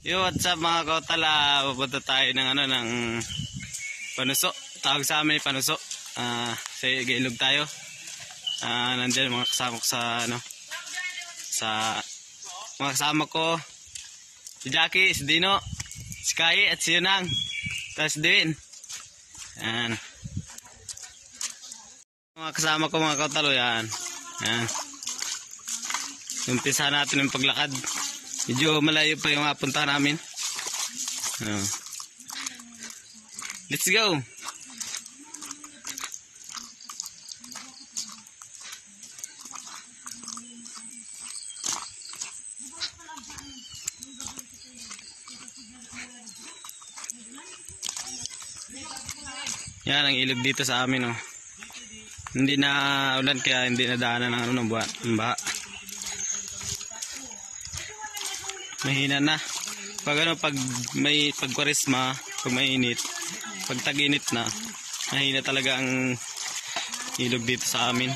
Yo, what's up mga kautala? Pupunta tayo ng ng panuso. Tawag sa amin panuso. Sa ilog tayo. Nandiyan mga kasama ko sa sa mga kasama ko. Si Jackie, si Dino, si Kai at si Yunang. Tapos si Devin. Yan. Mga kasama ko mga kautalo yan. Yan. Umpisa natin yung paglakad. Medyo malayo pa yung mapunta namin. Let's go! Yan ang ilog dito sa amin. Hindi na ulan kaya hindi na daanan ng baha. Mahina na. Pag may pagkwaresma, pag mainit, pag tag-init na, mahina talaga ang ilog dito sa amin.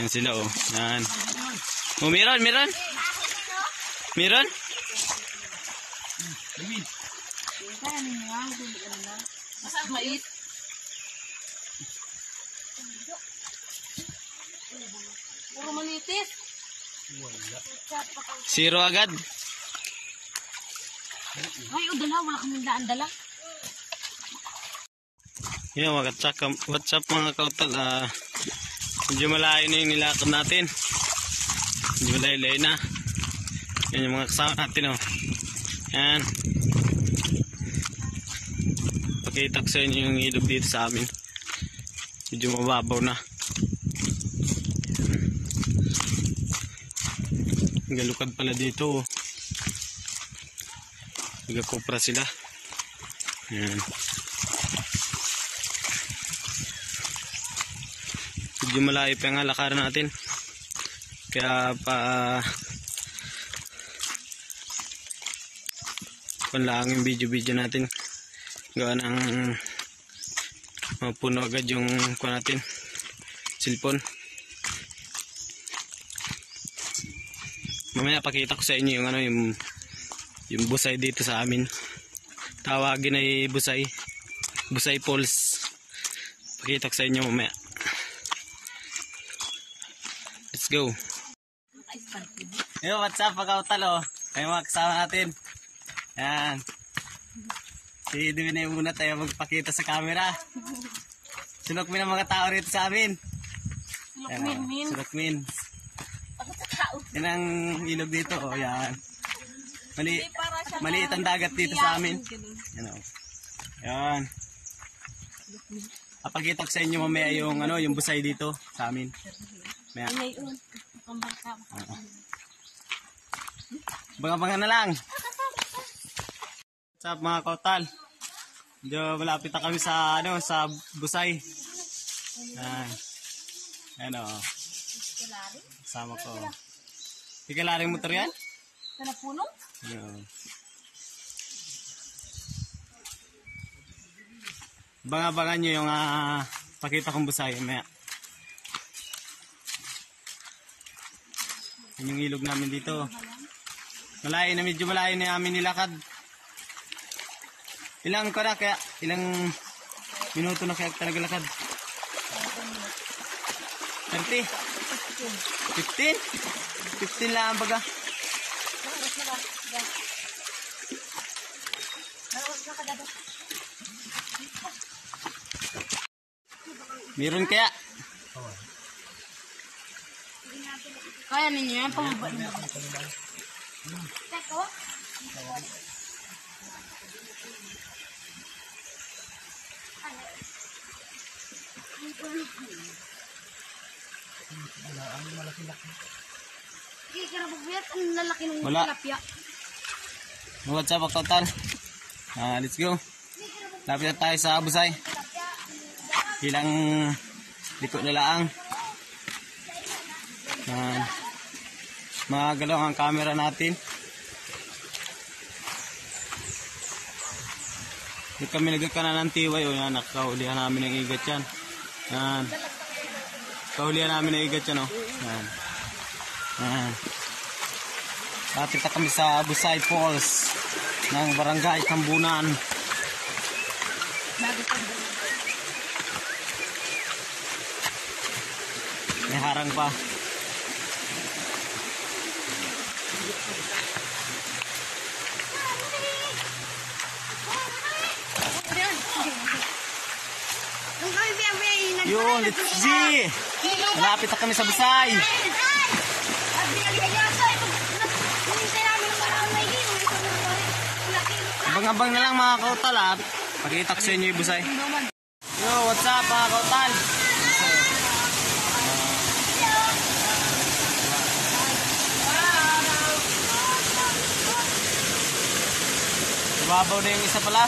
Yan sila Yan. Meron. Puro manitis. Zero agad. Ay, dala. Wala kami daan-dala. Yan, what's up mga kautal. Medyo malayo na yung nilakad natin. Medyo malayo na. Yan yung mga kasama natin. Yan. Pakita ko sa inyo yung ilog dito sa amin. Medyo mababaw na. Galukad pala dito. Nagkakopra sila. Yan. Medyo malayo pa ang lakaran natin. Kaya panlaang yung video natin. Gawa ng mapuno agad yung natin. Cellphone. Mamaya pakita ko sa inyo yung busay dito sa amin. Tawagin ay busay falls. Pakita ko sa inyo mamaya. Let's go. Yo, what's up mga kautalo? Kayo mga kasama natin. Yan. Si Devin na muna tayo magpakita sa camera. Sulok min ang mga tao rito sa amin. Sulok min. Yan ang ilog dito. Yan. Maliit ang dagat dito sa amin. Yan. Papakita ko sa inyo mamaya yung busay dito sa amin. Banga-banga na lang. What's up mga kautal? Medyo malapit na kami sa sa busay. Yan. Sama ko. Ikalaring motor yan? Sa puno? Banga-bangan nyo yung pakita kong busay. Maya. Yan yung ilog namin dito. Medyo malayo na amin nilakad. Ilang minuto na kaya talaga lakad? 30? 15 lang baga. Meron kaya? Kaya ninyo yan, pamaba ninyo. Teko? Hindi ka na bubuyat, ang lalaki ng tilapia. What's up, kautal? Let's go. Lapit na tayo sa busay. Ilang liko na laang. Magalaw ang camera natin. Hindi kami nagkakana ng tiway. Nakahulihan namin ng igat yan. Kahulihan namin ng igat yan. Yan. Lapit na kami sa Busay Falls ng Barangay Tambunan. May harang pa. Yun, let's see! Malapit na kami sa Busay. Abang-abang na lang mga kautal ha. Pakita ko sa inyo yung Busay. Yo, what's up mga kautal? Ibabaw na yung isa pala.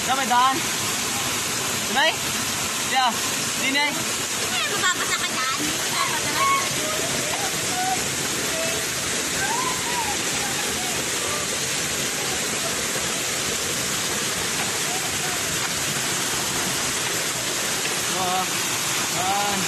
Saan may daan? Tunay? Diya, dinay. Mababasa ka dyan. Oh, yan.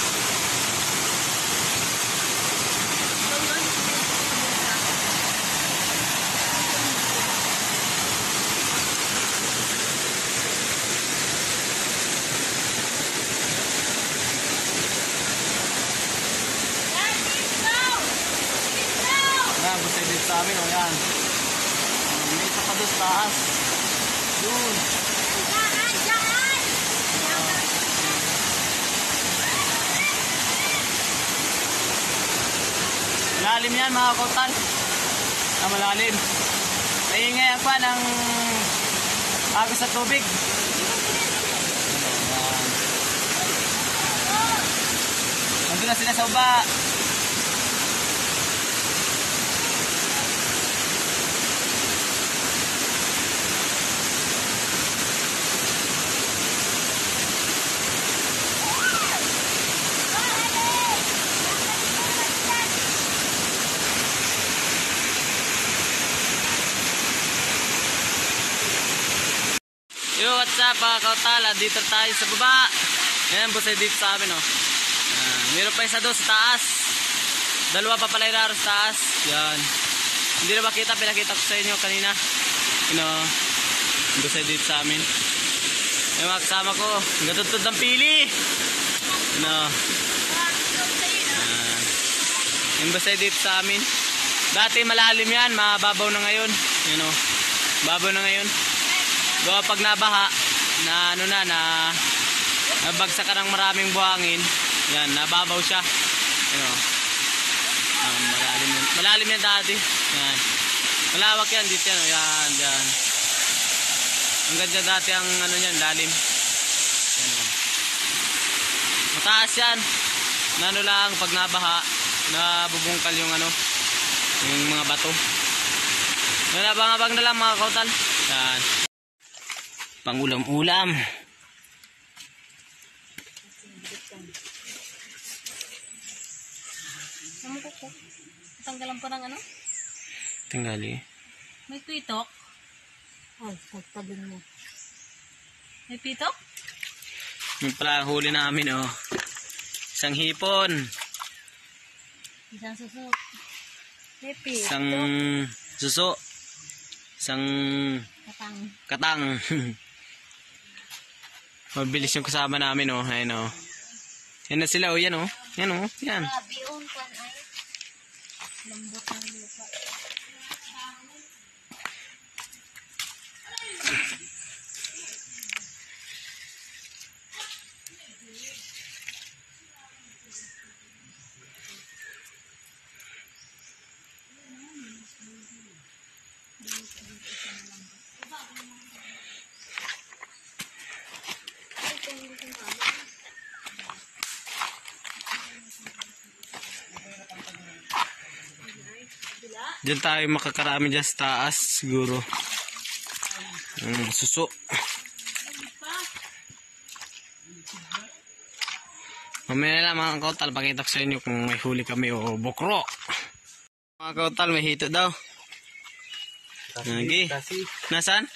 Yan, Busay dito sa amin, o yan. May isa pa doon sa taas. Yun. Malalim yan mga kautal. Malalim. Naingay pa ng agos sa tubig. Nandun na sila sa uba. Yo, what's up mga kautal? Dito tayo sa baba. Ayan, Busay dito sa amin, oh. Meron pa isa doon sa taas. Dalawa pa pala yung sa taas. Yan. Hindi na makita, pinakita ko sa inyo kanina. Busay dito sa amin. Yung mga kasama ko, gatutod ng pili. Yung Busay dito sa amin. Dati malalim yan, mababaw na ngayon. Babaw na ngayon. Gawa pag nabaha, na nabagsak ka ng maraming buhangin, yan, nababaw siya. Malalim yan dati. Yan. Malawak yan dito yan, yan. Ang ganda dati ang lalim. Yan, mataas yan. Lang pag nabaha, nabubungkal yung yung mga bato. Yan, abang-abang na lang mga kautal. Yan. Pangulam-ulam. Tanggalan pa ng Tanggali. May pitok. Ay, pagtabin mo. May pitok? May pala huli namin, oh. Isang hipon. Isang suso. May pitok. Isang suso. Isang katang. Mabilis yung kasama namin, oh. Ayan, oh. Yan na sila, oh. Yan, oh. Yan, oh. Yan. Biyon kan ay. Lambot ng lupa. Diyan tayo makakarami dyan sa taas siguro. Suso. Mamaya lang mga kautal, pakita ko sa inyo kung may huli kami o bokro. Mga kautal, may hito daw. Lagi. Nasaan?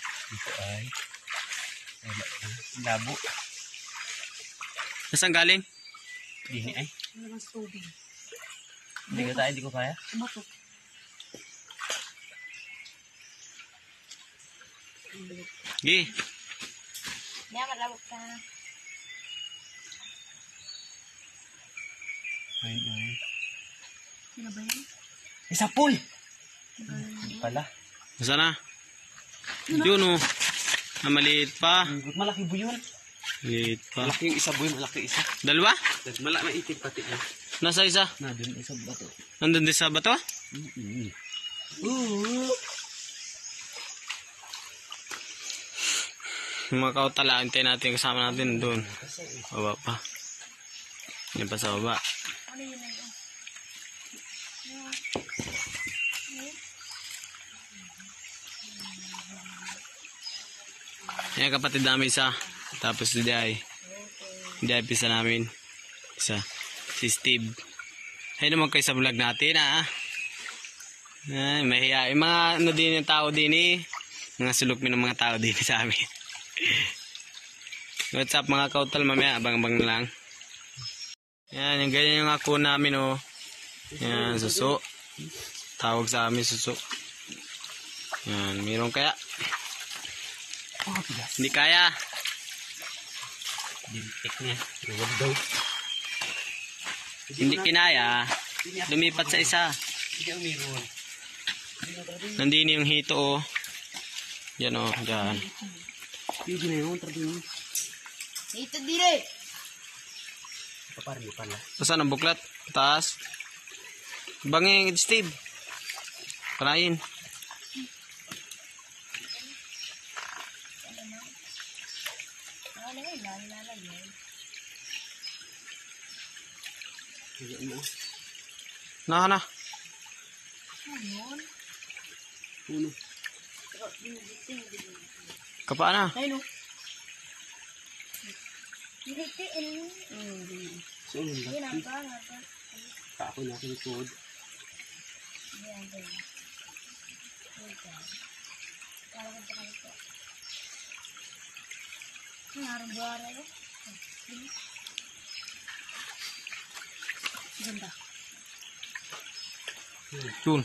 Labo. Nasaan galing? Dini ay. Ano lang sa tubig. Hindi ko kaya. Bato. Gi. Kaya malawak ka. Ayun. Sino ba yun? Isa pool! Pala. Saan na? Yun oh. Ah, maliit pa. Malaki po yun. Maliit pa. Malaki yung isa boy, malaki isa. Dalawa? Malaki na itim pati na. Nasa isa? Na, dun isa bato. Nandun din sa bato? Yung mga kautala, antayin natin kasama natin doon. Baba pa. Yan pa sa baba. Ano yun na yun? Yan kapatid namin isa. Tapos si Day. Day pisa namin. Isa. Si Steve. Ayun naman kayo sa vlog natin ah. Ay, mahiya. Yung mga ano din yung tao din eh. Mga sulukmin ng mga tao din sa amin. What's up mga kautal, mamaya abang-abang na lang. Yan, yung ganyan yung ako namin oh. Yan, suso. Tawag sa amin suso. Yan, mayroon kaya? Hindi kaya. Dintik niya. Huwag daw. Hindi kinaya. Lumipat sa isa. Hindi ang mayroon. Nandini yung hito oh. Yan oh, dyan. Hindi na yun, traduin. Ito dire. Paparami pala. Saan ang buklat? Taas. Banging Steve. Panayin. Ano yun? Lalagay. Naka na. Ano? Uno. Kapa na. Ayun o. Dilitiin. So, yun Yun lang. ang pangat. Ako na kinikod. Yan din. Kawag ka ito. Narang-buwara yun. Ganda. Yun.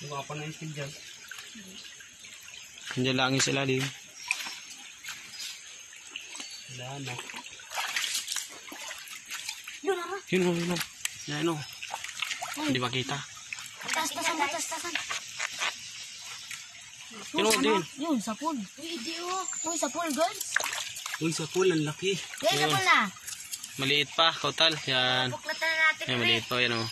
Mga pa na yung skin dyan. Nandiyan lang yung sa ilalim. Wala na. Yun naman. Yun o, yun o. Yan o. Hindi makita. Taas-tasan. Yun o, din. Yun, sa pool. Uy, sa pool, guys. Uy, sa pool, ang laki. Yan, sa pool na. Maliit pa, kautal. Yan. Buklatan na natin. Yan, maliit pa. Yan o.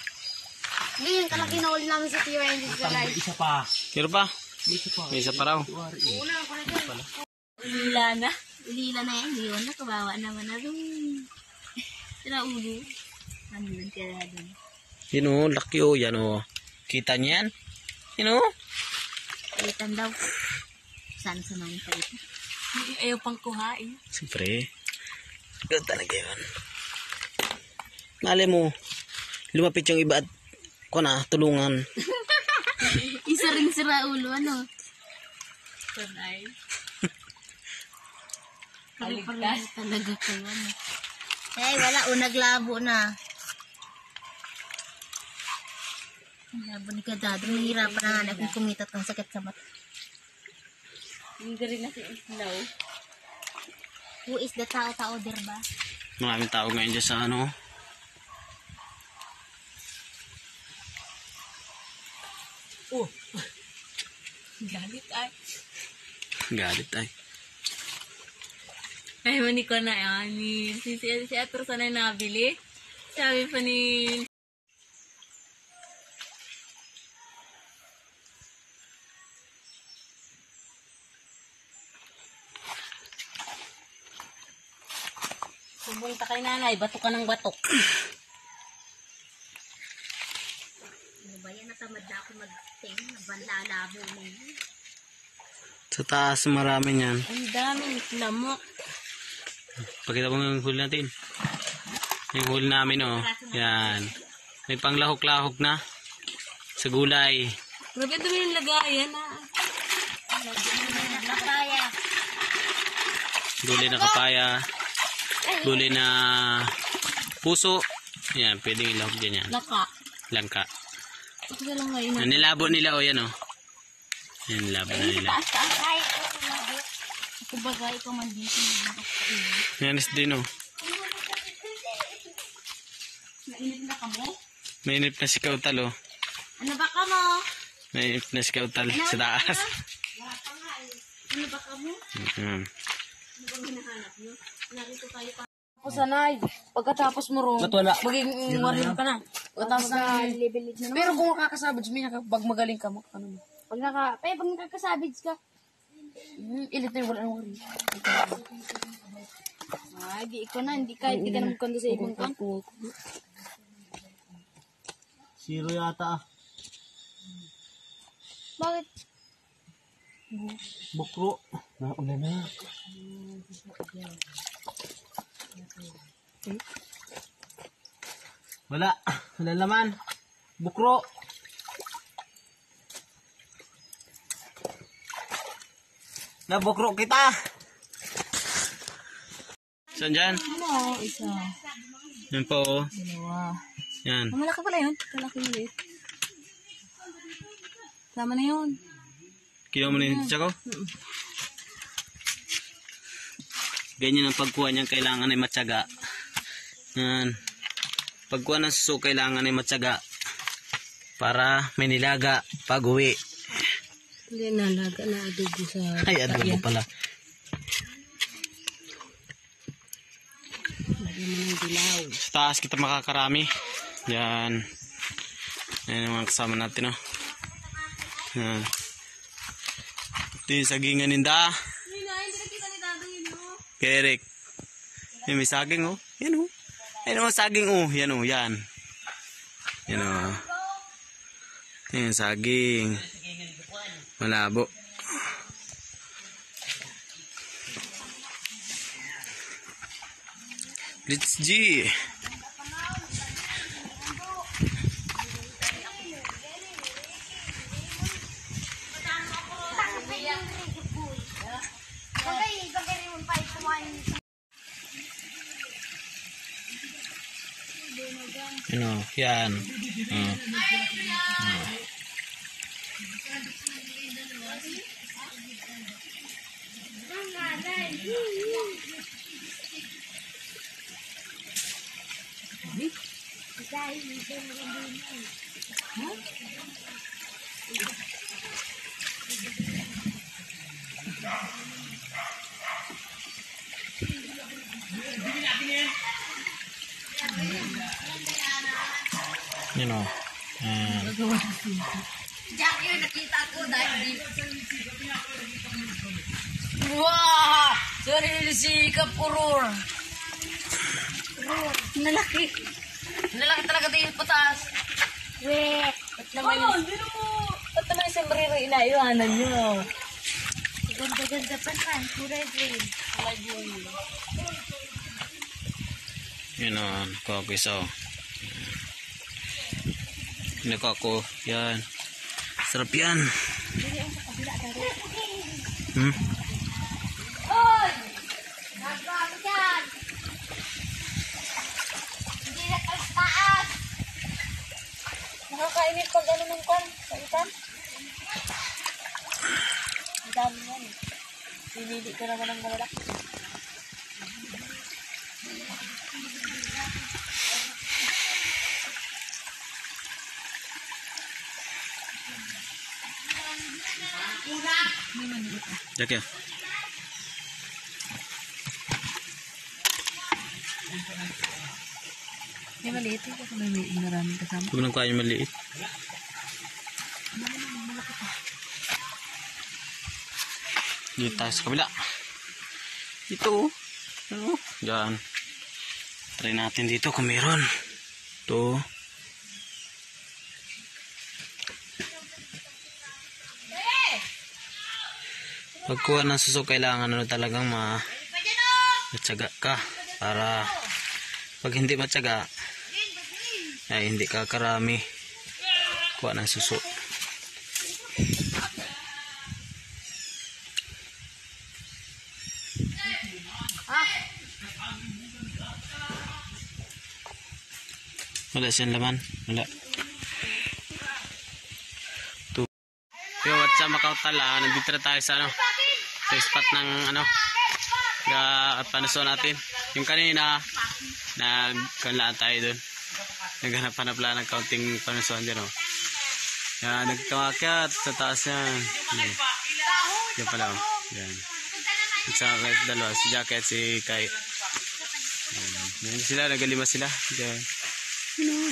Hindi, yung kalaki na ulit namin sa tira. Hindi sa live. Isa pa. Meron pa? May isa pa. May isa pa raw. Una ako na dyan. Ulila na. Ulila na yan. Yun na, kabawa naman na doon. Sira ulo. Ano yun, kaya doon. Yun o, laki o. Yan o. Kita niyan? Yun o. Kaitan daw. Saan sa mga kaitan? Ayaw pang kuhain. Siyempre. Ganun talaga yun. Malay mo, lumapit yung iba at tulungan. Isa rin sira ulo, ano? Sanay. Kaligtas talaga kayo, ano? Eh, wala. Naglabo na. Labo ni Kadado. Nahihirapan na nga akong kumitat ng sakit sa mata. Hindi rin na si Islaw. Who is the tao-tao, dirba? Maraming tao ngayon dyan sa ano. Oh. Galit ay. Galit ay. Ay, mani ko na yan. Si Atro sana nabili. Sabi pa ni... Pumunta kay nanay, batok ka ng batok. Ano ba yan? Natamad na ako mag-ting. Nabanlalabo mo yun. Sa taas marami yan. Ang daming lamok. Pakita mo yung huli natin. Yung huli namin oh. Yan. May panglahok-lahok na. Sa gulay. Grabe dumi yung lagayan ah. Nakaya. Gulay na kapaya. Gulay na puso. Yan, pwedeng ilahog dyan yan. Laka. Langka. Ito lang ngayon. Nilabo nila o yan o. Yan, nilabo na nila. Ako bagay ko man dito. Yan is din o. Mainit na ka mo? Mainip na si Kautal o. Ano ba ka mo? Mainip na si Kautal sa taas. Ano ba ka mo? Sanay, pagkatapos mo ron, magiging warrior ka na. Pagkatapos na, pero kung makakasabage mo, pag magaling ka mo, ano mo? Pag nakakasabits ka. Ilit na yung wala ng warrior. Ay, di ikaw na. Hindi ka naman kondo sa ibang kan. Zero yata ah. Bakit? Bukro. Naulan na. Wala. Wala laman. Bukro. Nabukro kita. Saan dyan? Ano? Isa. Yan po o. Dalawa. Yan. Malaki pala yun. Malaki ulit. Tama na yun. Kiyo mo na yung tsako. Ganyan ang pagkuha niyan, kailangan ay matyaga. Yan. Pagkuha ng suso, kailangan ay matyaga. Para may nilaga pag uwi. Hindi nalaga na adobo sa... Ay, adobo pala. Lagyan mo ng dilaw. Sa taas kita makakarami. Yan. Yan yung mga kasama natin, no? Yan. Ito yung sagingan ninda. Kerek. Yan, may saging, oh. Yan, oh. Yan, oh, saging, oh. Yan, oh, yan. Yan, oh. Yan, saging. Malabo. Let's G. Yan. You know. Jack, yun nakita ko dahil Wow! Sorry si Kapurur. nalaki. Nalaki talaga tayo pataas. Weh. At naman yung sombrero inaiwanan nyo. Ganda-ganda pa kan. Kulay green. Yun o, kakisaw. Nakako, yan. Sarap yan. Hoy! Nagawa ko dyan. Hindi na kayo taas. Nakakainit pag ano ng pan, sa itan. Ang dami yan. Pinili ko naman ng malalaki. Jack ya. May maliit eh, kasi may maraming kasama. Huwag nang kaya maliit. Dito tayo sa kabila. Ito. Ano? Diyan. Try natin dito kung meron. Ito. Pagkuha ng suso, kailangan ano talagang matyaga ka. Para pag hindi matyaga, ay hindi ka karami kuha ng suso. Wala siyang laman. Wala. Yo, what's up mga kautala? Nandito na tayo sa sa spot ng panuso natin. Yung kanina, nagkanlaan tayo dun. Naghanap-hanap lang ng kaunting panusoan dyan, Yan, nagkamakyat sa taas yan. Yan pala, Yan. Isa kahit dalawa, si Jacket, si Kai. Yan sila, nagalima sila. Yan.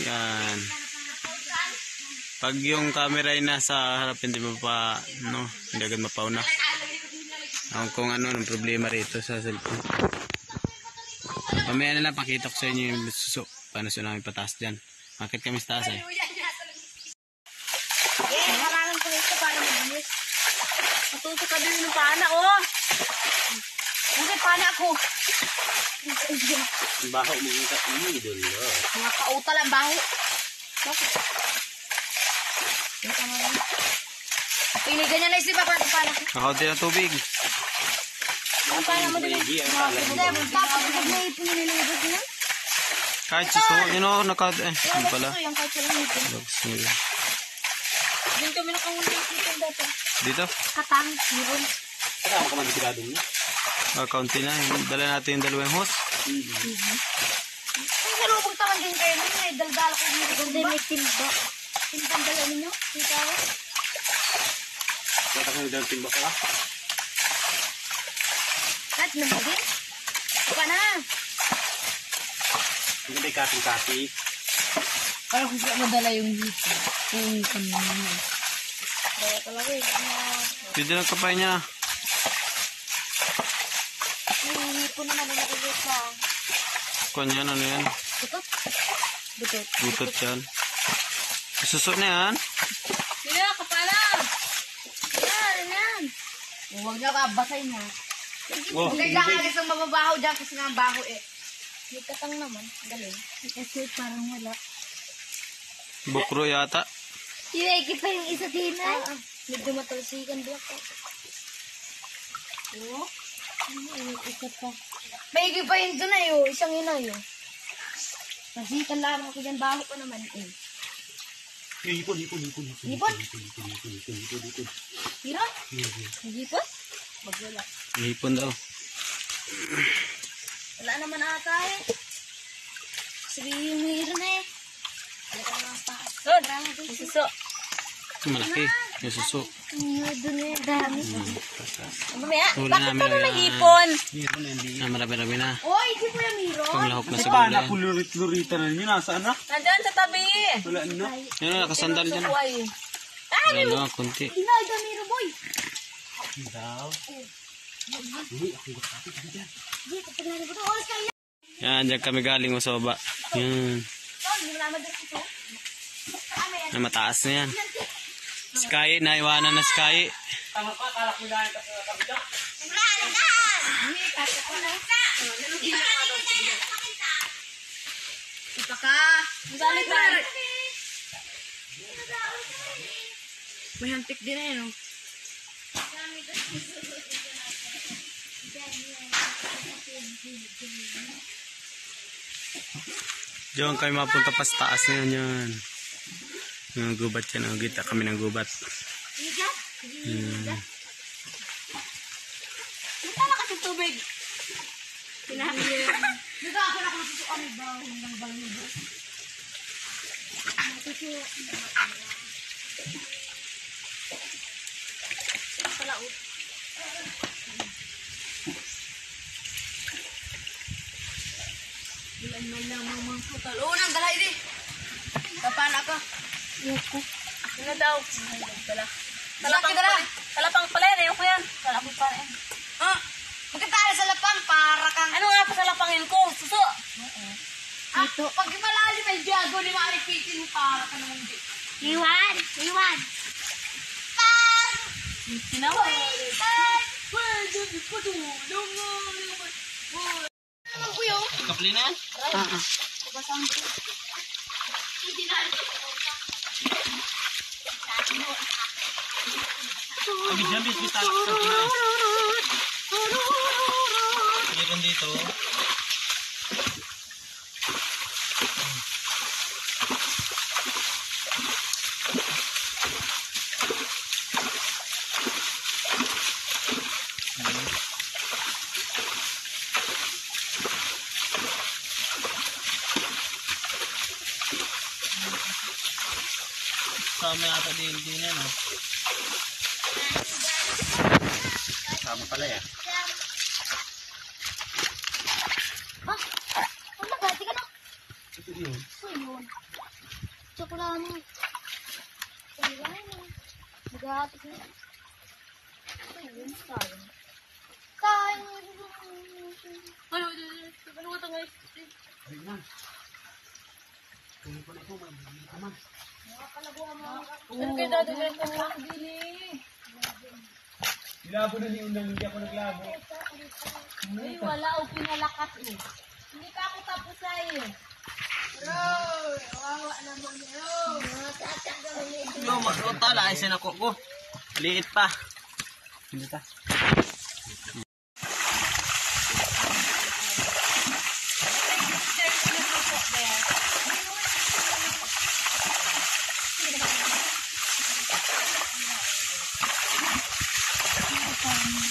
Yan. Pag yung camera ay nasa harap, hindi mo pa, hindi agad mapauna. Kung anong problema rito sa cellphone. Mamaya na lang, pakita ko sa inyo yung suso. Paano siya namin pataas dyan. Bakit kami sa taas eh? Harangan ko ito para mag-inis. Matuto ka din ng pana, Kasi pana ako. Baho mo yung idol. Mga kautal ang baho. Piligan niya na isip ako ng pana. Nakaunti ng tubig. Ang pana mo din. Tapos pag may pinililibot niya. Kahit suso, yun pala. Yung kahit walang ipin. Dito kami nakahuli ipin dito. Dito? Katang, meron. Kasama ka man sigurado niya. Kaunti na. Dala natin yung dalawang hose. Ay, salubog taman din kayo nun. May daldala ko dito. Hindi, may timba. Timbang dala ninyo. Dito ako. Kaya kasi dalang timba ka. At namagin. Pa na. Hindi may kating-kati. Parang kung saan madala yung dito. Yung kanina. Kaya talaga Pwede lang kapay niya. Hihipon naman na nakulit lang. Kanya, ano yan? Butot? Butot. Butot yan. Suso na yan. Sila, kapala! Yan. Huwag niya kabasay niya. Oh, Huwag ka alis ang mababaho dyan kasi nga ang baho eh. May katang naman. Galing. Kasi parang wala. Bukro yata. Iweki pa yung isa din ay. Medyo matalsikan doon ako. Oo. Isa pa. May pa yun doon ay isang yun ay Talsikan lang ako dyan. Baho ko naman eh. Hipon. Hipon? Hira? Hipon? Magwala. Hipon daw. Wala naman ata eh. Sabihin yung hira na eh. Wala ka naman pa. Doon! Suso. Malaki. Yung suso. Doon eh. Dami. Mamaya, Huli bakit namin ka na na- nahipon? Marami-rami na. Oy, di mo yung hiro? Panglahok na Kasi sa paano gulay. ako lurit-lurita na yun? Nasaan na? Nandyan sa tabi. Wala na. Yan na, nakasandal dyan. Sukway. Wala na, kunti. Dinoy, damiro boy. Daw. Di, kapag narinig ko, oras kayo. Yan, dyan kami galing sa baba. Yan. Hindi mo naman dito ito. Na mataas na yan. Sky, naiwanan na Sky. Tama pa, kalak mo dahil kasi sa kabila. Ipa ka. Balik ka. May hantik din eh no. Diyan kayo mapunta pa sa taas na yan. Yung gubat yan. Kita kami ng gubat. Tama kasi tubig. Sinabi niya. Nagkaka na kung susuan ba ng bangyo. Palaot. Ilan man lang mga putal. Oo, nang galay di. Kapana ka. Yoko. Ano daw? Dala. Talapang dala. Talapang pala yan. Ayoko yan. Talapang pala yan. Ha? Magkatala sa lapang para kang... Ano nga pa sa lapangin ko? Suso. Ito. Pag malalim ay diago, di maalipitin mo para ka naman di. Iwan. Sinawa. Kapli na yan? Abi dyan, bis tayo sa Pinas. Meron dito. Sama yata din yan, oh. Sama pala yan. Ah! Ang nagati ka na. Ito yun. So yun. Tsokolamo. Tsokolamo. Nagati ka na. So yun. Sayang. Sayang. Ano ka ito guys? Ayun na. Kung ko na ito, mabili ka man. Ano kayo dati guys? Ang nakabili. Nilabo na ni Unang, hindi ako naglabo. Ay, wala o pinalakat eh. Hindi pa ako tapos eh. Yo, makrota, laisin ako ko. Liit pa. Hindi ta.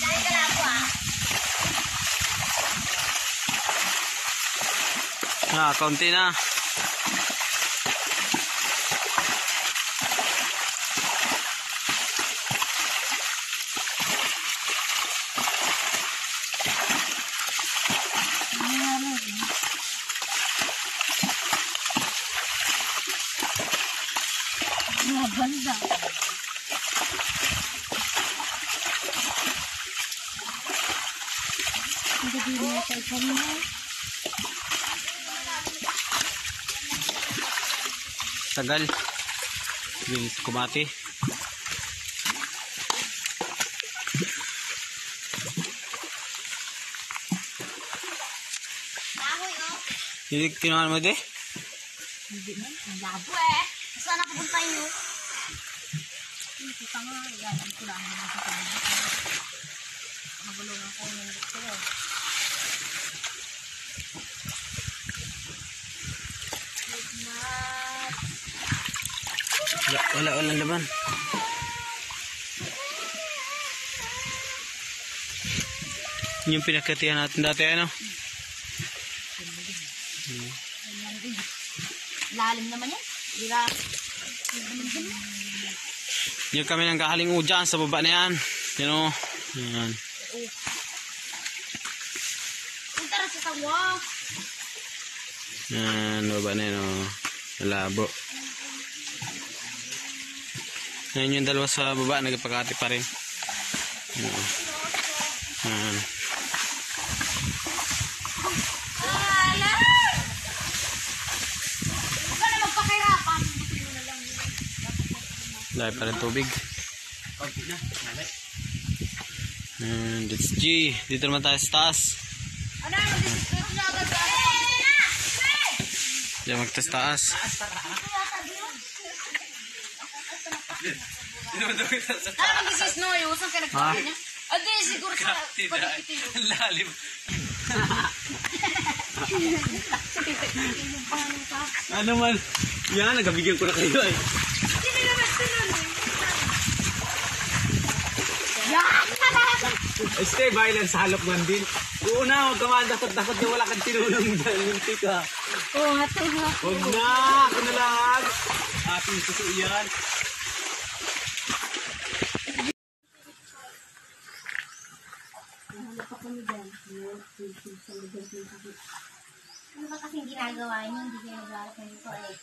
Dahil ka na ako ah. Kaunti na. Banda. Hindi na tayo kanina. Tagal. Bilis kumati. Kahoy oh. Hindi kinuha mo di? Hindi man. Ang labo eh. Saan ako punta yun? Hindi ka nga. Yan. Ko lang naman sa kanina. Nagulungan ko yung gusto ko. Wala laman. Yung pinakatihan natin dati ano? Lalim naman yan. Dira. Yung kami nang gahaling udyan sa baba na yan. Yan o. Yan. Punta rin sa sawa. Yan, baba na yan o. Malabo. Yan yung dalawa sa baba, nagpakati pa rin. Yan. Yan. Huwag ka na magpakirapan. Dahil pa rin tubig. Konti na. Nalay. And it's G. Dito naman tayo sa taas. Ano? Mag-describe na agad sa Diyan magtas-taas. Ano mag-isis no? Yung usang ka nagpapin niya? Adi, siguro sa pagkikiti yun. Lalim. Ano man? Yan, nagabigyan ko na kayo eh. Stay violent sa halop man din. Una, huwag ka madakot-dakot na wala kang tinulong dyan. Linti ka. Oo, ito nga. Huwag na! Ako na lang! Ating suso yan. Ano ba kasing ginagawa niyo? Hindi kayo naglalak na dito eh.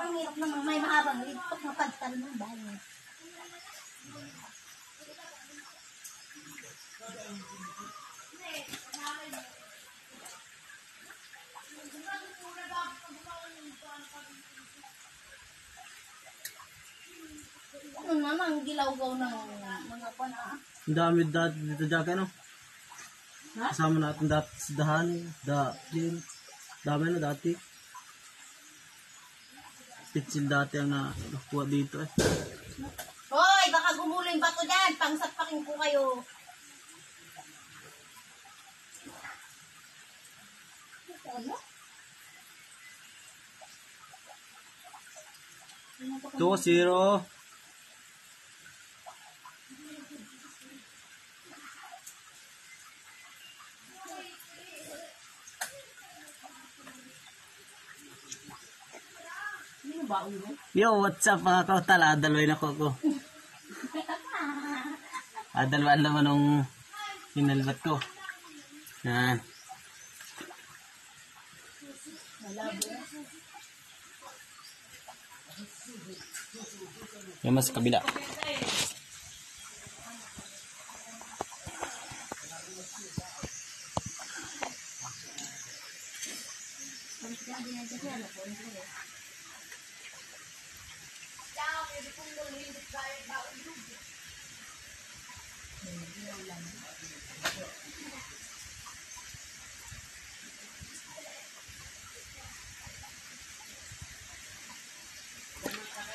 Ang hirap naman may mahabang lipat na pagtal ng bayan. Ano naman, gilawgaw ng mga pana. Ang dami dati dito dyan, no? Kasama natin dati sa dahan. Din. Dami na dati. Pitsil dati ang nakuha dito eh. Hoy, baka gumulo yung bato dyan. Pangsatpakin ko kayo. Ano? 2-0. Yo, what's up mga kautal? Adaloy na ko ako. Adalwan naman nung hinalbat ko. Yan. Yan mas kabila.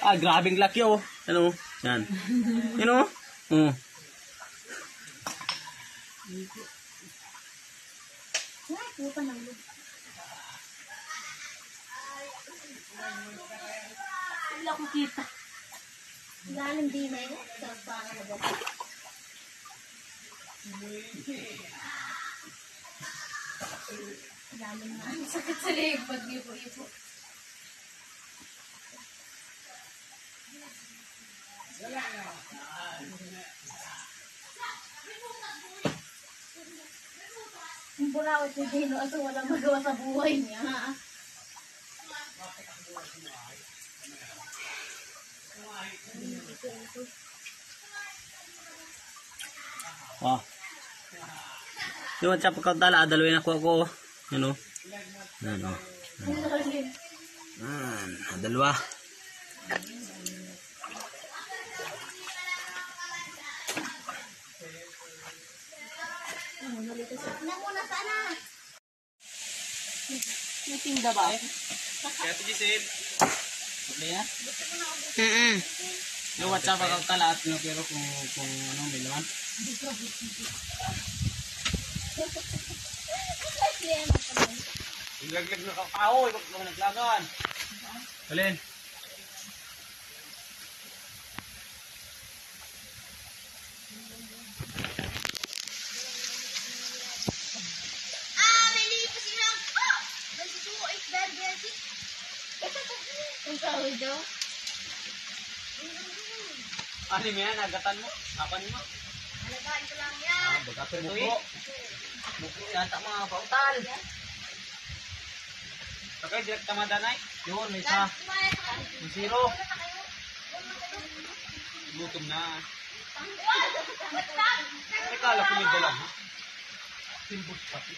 Ah, grabing laki oh. Ano? Yan. Yan oh. Oh. Wala akong kita. Galing din na yun. Sakit sa libag, ipo-ipo. Yung burawat ni Dino at walang magawa sa buhay niya. Oh. Yung what's up kautal? Adaloy na ko ako. Yan oh. Yan oh. Yan. Adalwa. Namuna sana. May tinda ba? Kaya ito Giselle. Hindi na? Mm-mm. Yung what's up kautal at no, pero kung ano may laman. Ilaglag na kakao. Ibag naman naglagan. Alin? Ang tawag daw. Ano mo yan? Agatan mo? Apan mo? Alagaan ko lang yan. Ah, bagapin mo po. Buko yata mga kautal. Okay, direct tamadanay. Yun, may isa. May zero. Gutom na. May kala ko may dalang, ha? Timbot pati.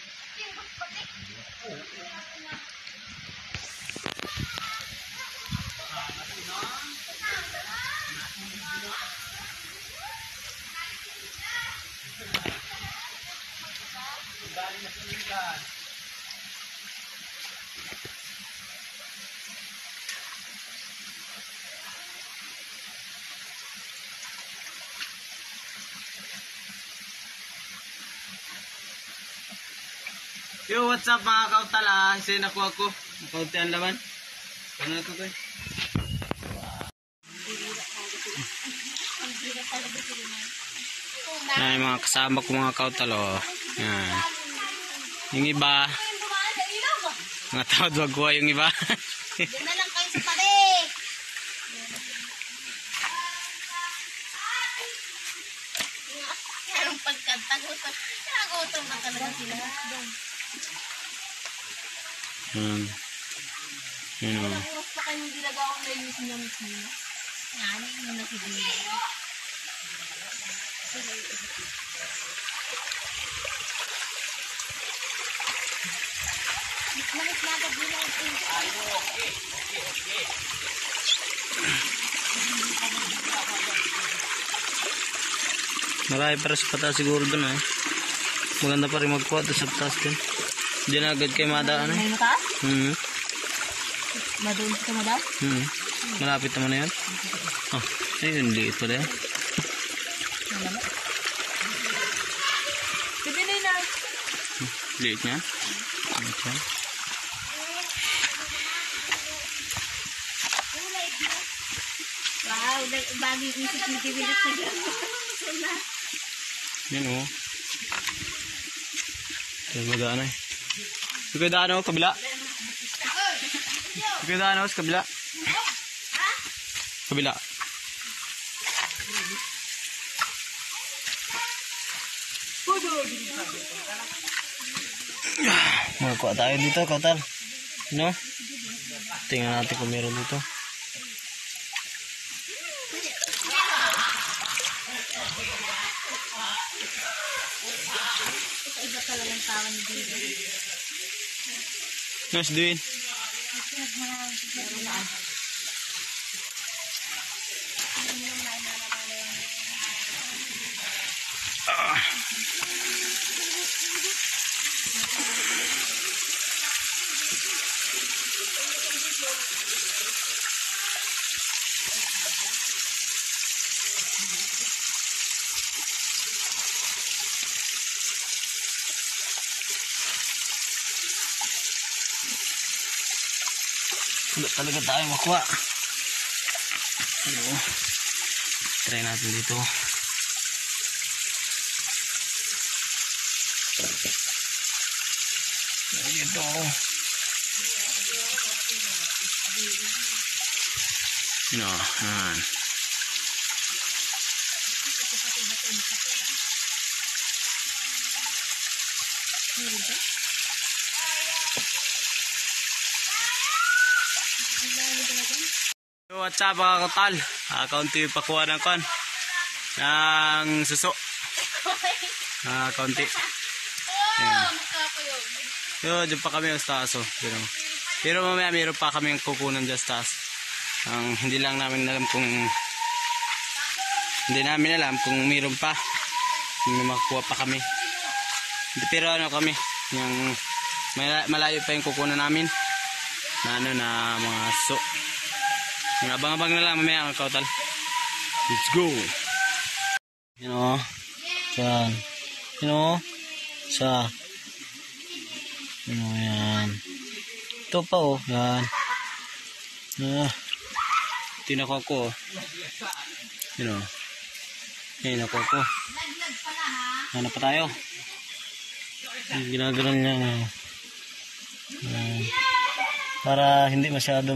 Galing na sinigan. Yo, what's up mga kautal ah? Kasi nakuha ko. Nakaunti ang laman. Ano na ito ko eh? Yan yung mga kasama ko mga kautal oh. Yan. Yung iba. Mga tawad wag ko yung iba. Doon na lang kayo sa tabi. Anong pagkanta? Nagutom na talaga sila. Yan o. Oras pa kayong ginagawang na yung sinamit niyo. Yan, yung nakibili. Mahit na agad nila yung Marami para sa pataas siguro dun eh. Maganda pa rin magkuha doon sa pataas din. Hindi na agad kayo madaan eh. May mataas? Madoon ka madaan? Malapit naman na yan. Oh, ayun, liit pala yan. Bibili na. Liit niya. Okay. wow, bagay isip ni Dibilit sa gano'n. Yan o. Yan madaan eh. Sige daan o, kabila. Sige daan o, sa kabila. Kabila. Magkuha tayo dito, Kautal. No? Tingnan natin kung meron dito. Iba talaga ang tawa ni Dito. Nice doing. Wala talaga tayo makuha. Ano? Try natin dito. Dito. No, yan. So, what's up mga Kautal? Kaunti yung pakuha ng kon ng suso. Kaunti. Yo, dyan pa kami sa taas. Pero mamaya mayroon pa kami kukunan dyan sa taas. Hindi namin alam kung mayroon pa. May makukuha pa kami. Pero ano kami, yung malayo pa yung kukunan namin. Na mga suso. Abang-abang na lang mamaya ang Kautal. Let's go. Yan o. Yan. Yan o. Sa. Yan o. Yan. Ito pa o. Yan. Tinakuha ko o. Yan o. Yan nakuha ko. Hanap pa tayo. Ginagalan niya. Para hindi masyado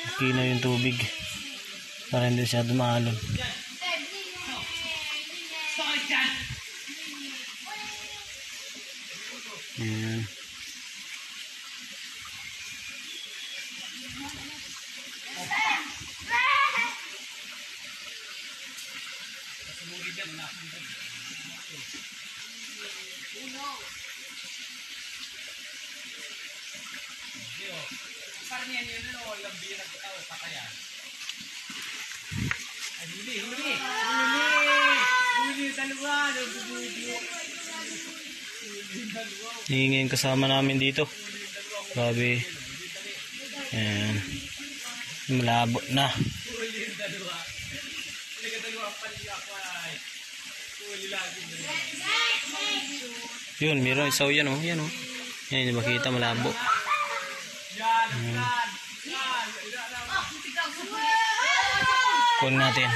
makina yung tubig, para hindi masyado maalon. Ayan. Hingin kasama namin dito. Grabe. Ayan. Malabo na. Yun, meron isaw yan o. Yan o. Yan, makita malabo. Kunin natin.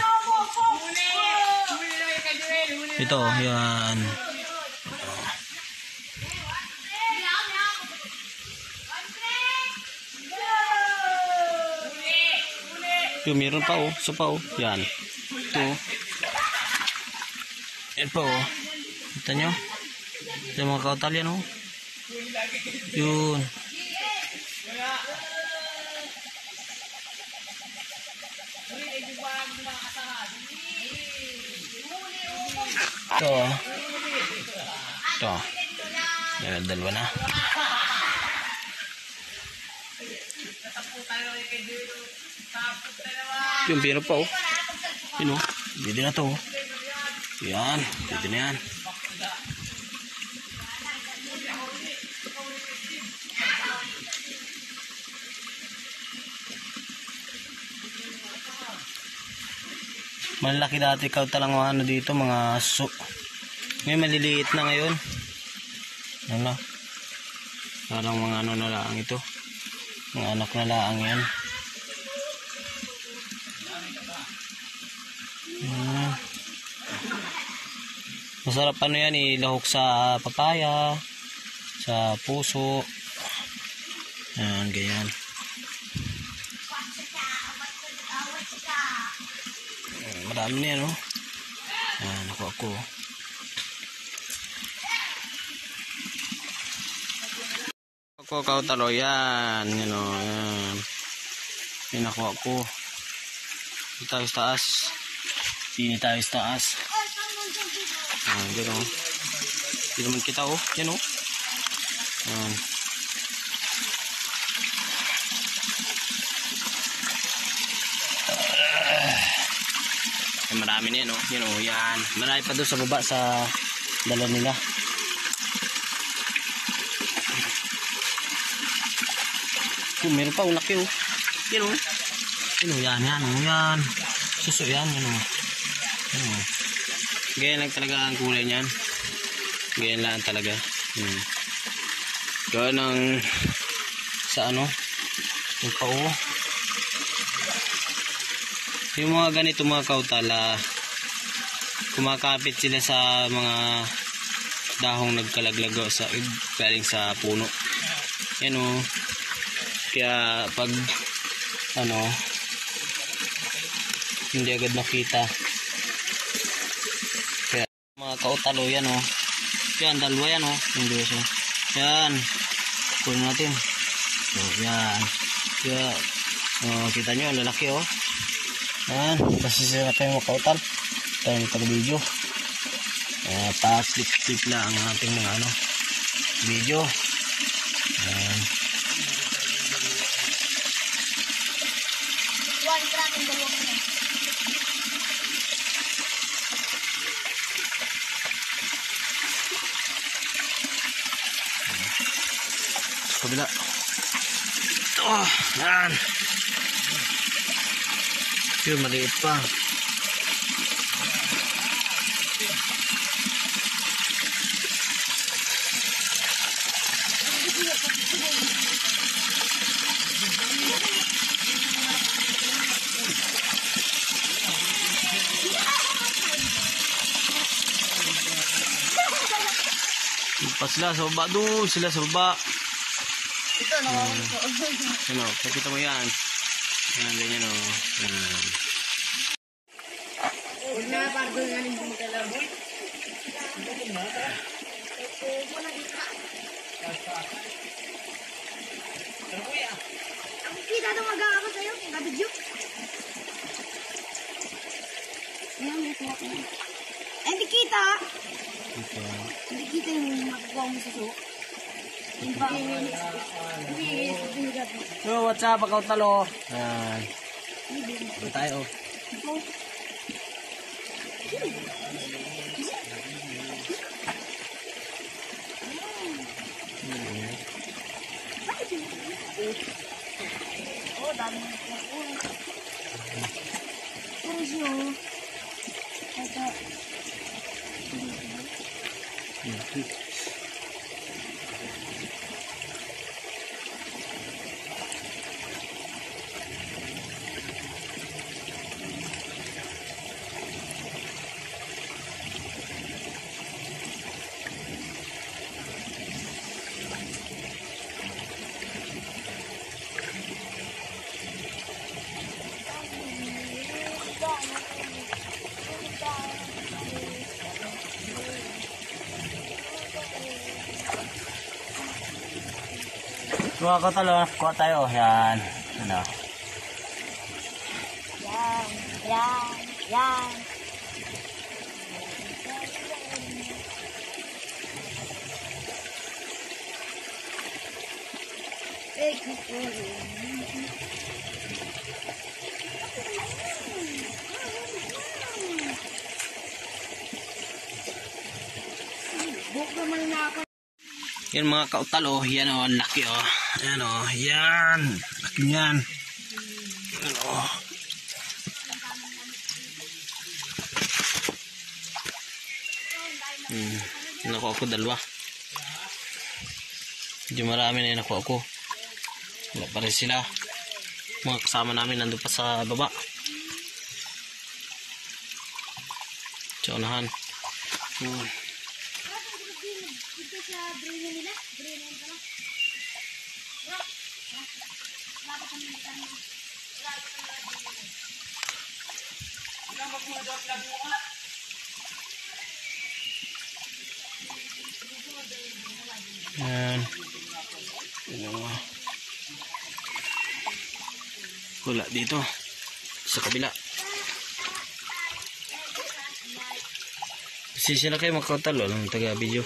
Ito, yan. Yung meron pa oh, so pa oh. Yan. Ito. Yan pa oh. Kita nyo? Ito yung mga Kautal yan oh. Yun. Ito. Ito. Yan, dalawa na. Yung pino pa oh. Yun oh. Pwede na to oh. Yan. Pwede na yan. Malaki dati Kautal ang ano dito, mga aso. May maliliit na ngayon. Ano? Parang mga ano na lang ito. Mga anak na lang yan. Masarap ano yan, ilahok sa papaya, sa puso. Ayan, ganyan. Marami na yan, oh. Yan, nakuha ko. Ako, kautalo, yan. Yan, oh, yan. Yan, nakuha ko. Dito tayo sa taas. Dito tayo sa taas. Yan, dyan, oh. Hindi naman kita, oh. Yan, oh. Yan. Marami na yan, oh. Yan, oh. Yan. Marami pa doon sa baba sa dala nila. Meron pa, laki, oh. Yan, oh. Yan, oh. Yan, yan, oh. Yan. Suso yan, yan, oh. Yan, oh. Ganyan lang talaga ang kulay niyan. Ganyan lang talaga. Gawin ng sa ano, yung pao. Yung mga ganito mga kautala, kumakapit sila sa mga dahong nagkalaglago sa galing sa puno. Yan, o. Kaya pag ano, hindi agad nakita. Kaya mga kautalo, yan, o. Yan, dalawa yan, o. Hindi siya. Yan. Kunin natin. So, yan. Kaya, kita nyo, lalaki, o. Yan, kasi sila tayo makautal tayo mag-video. Pa-clip lang ang ating mga ano video. Yan. Kabila. Ito, yan. Yun, maliit pa. Pa sila sa baba doon, sila sa baba. Ito, nakakita. Ano, nakita mo yan. Yan, ganyan, o. Huwag na, parang doon nga rin bumagalaboy. Ang kita ito mag-aako sa'yo, kabidyo. Ayan, may kuha ko. Hindi kita. Hindi kita yung makukuha mo sa suok. So, what's up, Kautalo? Ito tayo. Oh, dami mo po. Puro siya. Ito. Mga Kautalo, kuha tayo. Yan. Ano? Yan. Yan. Yan. Yan mga Kautalo, yan, o, ang laki, o. Yan, o, yan. Laki yan. Yan, o. Nakuha ko dalawa. Medyo marami na yung nakuha ko. Wala pa rin sila. Mga kasama namin nandun pa sa baba. Sa unahan. Yan. Ano. Wala dito. Sa kabila. Sisi na kayo magkautal. Walang taga-video.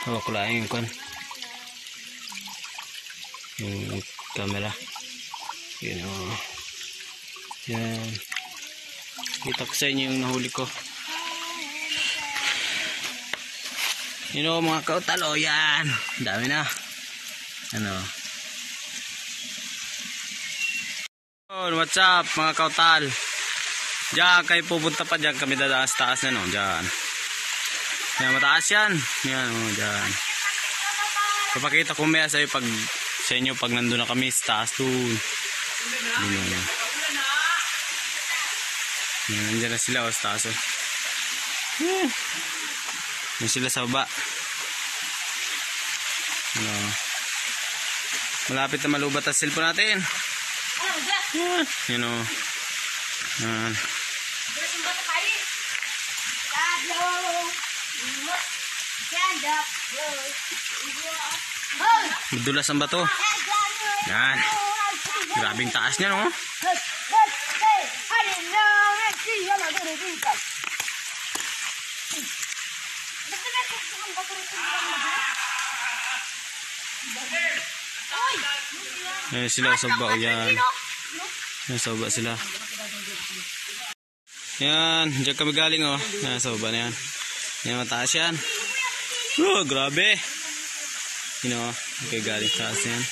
Hawak ko lang yung kwan. Yung camera. Yun o. Yan. Kita ko sa inyo yung nahuli ko. Yun o mga kautal. O yan. Dami na. Ano. What's up mga kautal. Diyan kayo pupunta pa, diyan kami dadaas taas na no. Diyan. Yan mataas yan. Yan o diyan. Papakita ko maya sa inyo pag nandun na kami sa taas doon. Nandiyan na sila o sa taas o. Yan sila sa baba. Ano. Malapit na malubat ang cellphone natin. Yan o. Yan. Madulas ang bato. Yan. Grabing taas niya no. Yan sila sa baba. Yan. Yan sa baba sila. Yan. Diyan kami galing oh. Yan sa baba na yan. Yan mataas yan. Oh, grabe. You know, okay galing taas yan.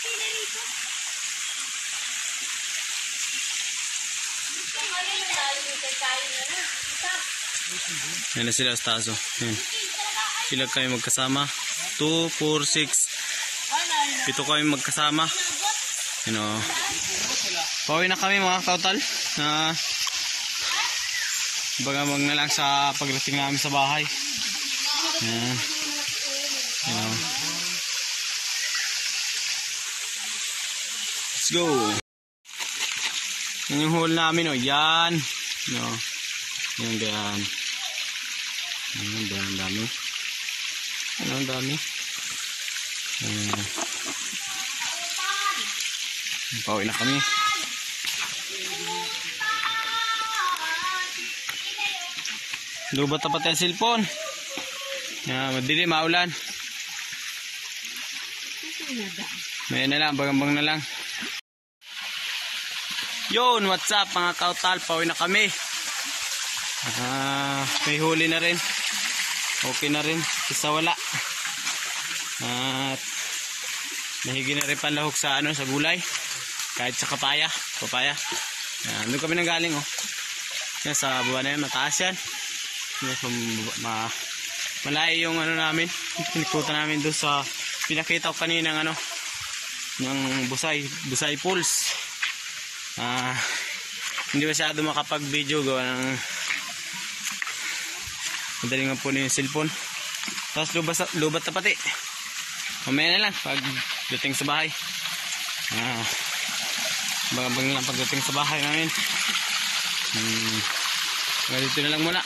Yan na sila sa taas oh. Yan. Sila kayo magkasama. 2, 4, 6. 7 kami magkasama. You know. Pauwi na kami mga kautal. Bagamang na lang sa pagdating namin sa bahay. Yan. You know. Let's go. Yan yung hole namin oh. Yan. No. Yan yan. Yan ang dami. Ano ang dami? Pauwi na kami. Lubat na pati ang cellphone. Madili, maulan. May na lang, bagambang na lang. Yun, what's up mga kautal? Pauwi na kami. May huli na rin. Okay na rin. Isa wala. At nahigi na rin panlahok sa sa gulay. Kahit sa papaya. Doon kami nang galing oh. Yan sa buwan na yan, mataas yan. Malayo yung namin. Pinikutan namin doon sa pinakita ko kanina ng ng Busay Pools. Hindi masyado makapag-video gawa ng madaling nga po yung cellphone. Tapos lubat na pati. Mamaya na lang pag dating sa bahay. Bagambang lang pagdating sa bahay namin. Dito na lang muna.